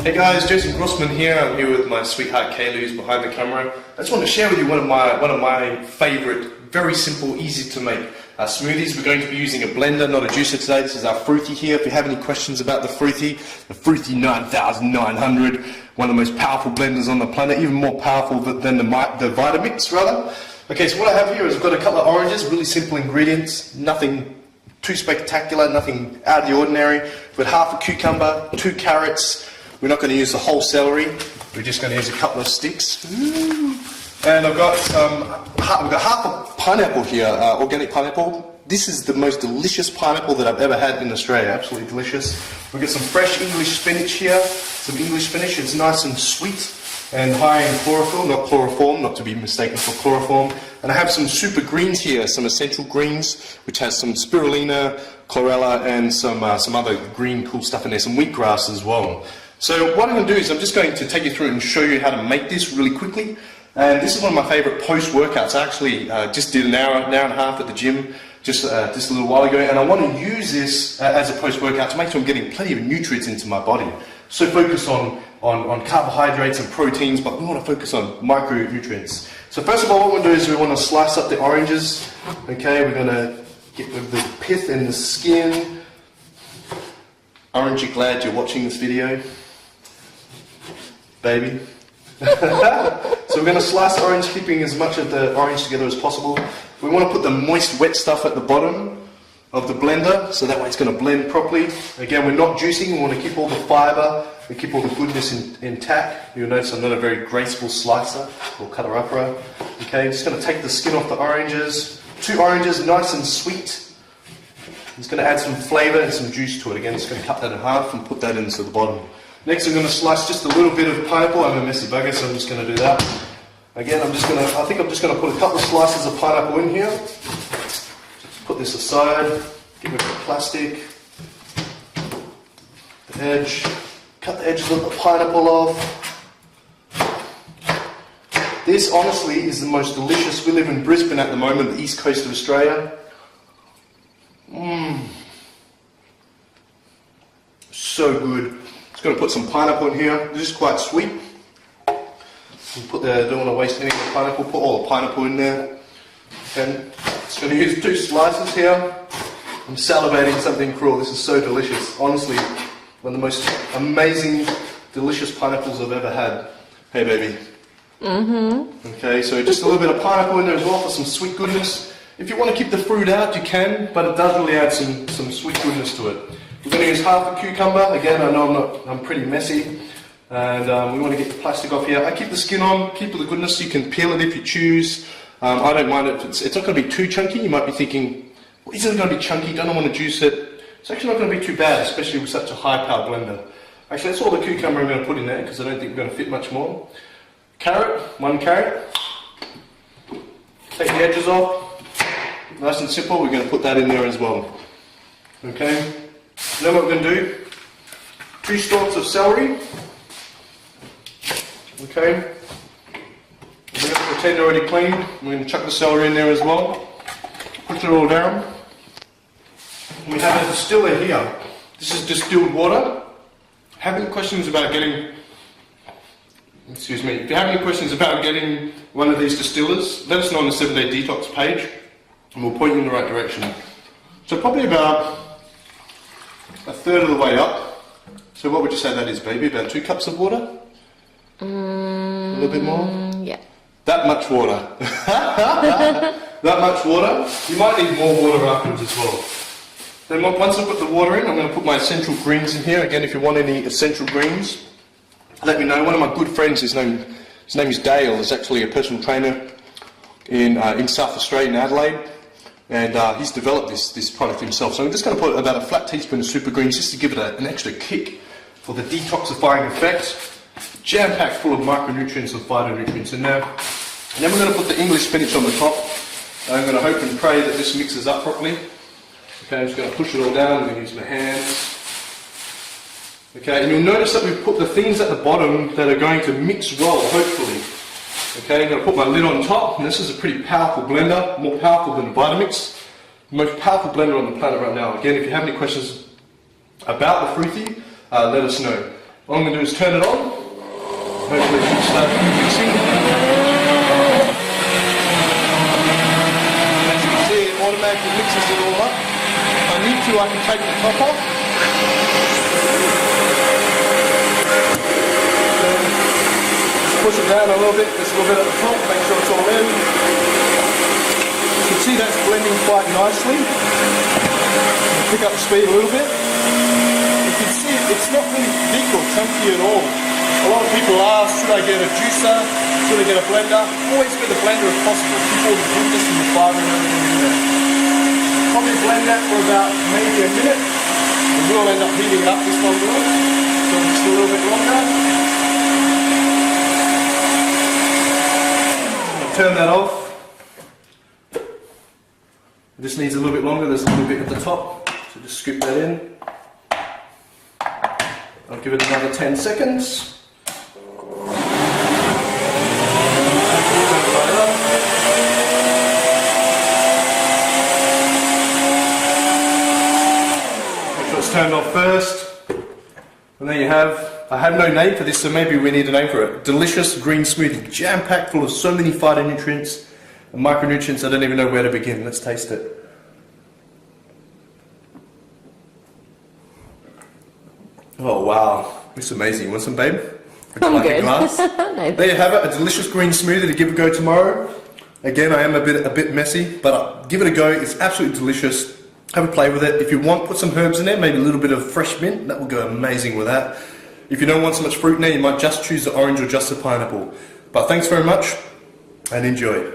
Hey guys, Grossman here. I'm here with my sweetheart Kayla, who's behind the camera. I just want to share with you one of my favourite, very simple, easy to make smoothies. We're going to be using a blender, not a juicer today. This is our Fruity here. If you have any questions about the Fruity 9900, one of the most powerful blenders on the planet, even more powerful than the Vitamix rather. Okay, so what I have here is I've got a couple of oranges, really simple ingredients, nothing too spectacular, nothing out of the ordinary. We've got half a cucumber, 2 carrots. We're not going to use the whole celery. We're just going to use a couple of sticks. Ooh. And I've got we've got half a pineapple here, organic pineapple. This is the most delicious pineapple that I've ever had in Australia. Absolutely delicious. We've got some fresh English spinach here. Some English spinach. It's nice and sweet and high in chlorophyll, not chloroform, not to be mistaken for chloroform. And I have some super greens here, some essential greens, which has some spirulina, chlorella, and some other green cool stuff in there, some wheatgrass as well. So what I'm going to do is I'm just going to take you through it and show you how to make this really quickly. And this is one of my favourite post-workouts. I actually just did an hour and a half at the gym just a little while ago, and I want to use this as a post-workout to make sure I'm getting plenty of nutrients into my body. So focus on carbohydrates and proteins, but we want to focus on micronutrients. So first of all, what we're going to do is we want to slice up the oranges. Okay, we're going to get rid of the pith and the skin. Aren't you glad you're watching this video, baby? So we're going to slice the orange, keeping as much of the orange together as possible. We want to put the moist, wet stuff at the bottom of the blender, so that way it's going to blend properly. Again, we're not juicing, we want to keep all the fibre, we keep all the goodness intact. You'll notice I'm not a very graceful slicer or cutter-upper. Okay, just going to take the skin off the oranges. 2 oranges, nice and sweet. It's going to add some flavour and some juice to it. Again, just going to cut that in half and put that into the bottom. Next, I'm going to slice just a little bit of pineapple. I'm a messy bugger, so I'm just going to do that. Again, I think I'm just going to put a couple of slices of pineapple in here. Just put this aside. Get rid of the plastic. The edge. Cut the edges of the pineapple off. This, honestly, is the most delicious. We live in Brisbane at the moment, the east coast of Australia. So good. Just going to put some pineapple in here. This is quite sweet. Don't want to waste any of the pineapple. Put all the pineapple in there. And just going to use 2 slices here. I'm salivating something cruel. This is so delicious. Honestly, one of the most amazing, delicious pineapples I've ever had. Hey, baby. Okay, so just a little bit of pineapple in there as well for some sweet goodness. If you want to keep the fruit out, you can, but it does really add some sweet goodness to it. We're going to use half a cucumber. Again, I know I'm pretty messy, and we want to get the plastic off here. I keep the skin on, keep the goodness. You can peel it if you choose. I don't mind it. It's not going to be too chunky. You might be thinking, well, isn't it going to be chunky? Don't I want to juice it? It's actually not going to be too bad, especially with such a high-powered blender. Actually, that's all the cucumber I'm going to put in there because I don't think we're going to fit much more. Carrot, 1 carrot. Take the edges off. Nice and simple, we're going to put that in there as well. Okay, then what we're going to do, 2 stalks of celery. Okay, we're going to pretend they're already clean. We're going to chuck the celery in there as well. Push it all down. And we have a distiller here. This is distilled water. Have any questions about getting, if you have any questions about getting one of these distillers, let us know on the 7-Day Detox page. And we'll point you in the right direction. So probably about a third of the way up. So what would you say that is, baby? About 2 cups of water? A little bit more? Yeah. That much water. That much water. You might need more water afterwards as well. Then once I put the water in, I'm going to put my essential greens in here. Again, if you want any essential greens, let me know. One of my good friends, his name is Dale. He's actually a personal trainer in South Australia, in Adelaide. And he's developed this product himself. So I'm just going to put about a flat teaspoon of super greens just to give it an extra kick for the detoxifying effect. Jam-packed full of micronutrients and phytonutrients in there. And then we're going to put the English spinach on the top. I'm going to hope and pray that this mixes up properly. Okay, I'm just going to push it all down. I'm going to use my hands. Okay, and you'll notice that we've put the things at the bottom that are going to mix well, hopefully. Okay, I'm going to put my lid on top, and this is a pretty powerful blender, more powerful than Vitamix. The most powerful blender on the planet right now. Again, if you have any questions about the Fruity, let us know. All I'm going to do is turn it on. Hopefully it should start mixing. As you can see, it automatically mixes it all up. If I need to, I can take the top off. Just push it down a little bit, just a little bit at the top, make sure it's all in. You can see that's blending quite nicely. Pick up the speed a little bit. You can see it's not really thick or chunky at all. A lot of people ask, should I get a juicer? Should I get a blender? Always get the blender if possible. Keep all the goodness and the fibre and everything in there. Probably blend that for about maybe a minute. And we'll end up heating it up this one will. So just a little bit longer. Turn that off. This needs a little bit longer, there's a little bit at the top, so just scoop that in. I'll give it another 10 seconds. Make sure it's turned off first. And there you have, I have no name for this, so maybe we need a name for it. Delicious green smoothie, jam-packed full of so many phytonutrients and micronutrients, I don't even know where to begin. Let's taste it. Oh wow, it's amazing. You want some, babe? Would you like a glass? No. There you have it, a delicious green smoothie to give a go tomorrow. Again, I am a bit messy, but give it a go. It's absolutely delicious. Have a play with it. If you want, put some herbs in there, maybe a little bit of fresh mint. That will go amazing with that. If you don't want so much fruit in there, you might just choose the orange or just the pineapple. But thanks very much and enjoy.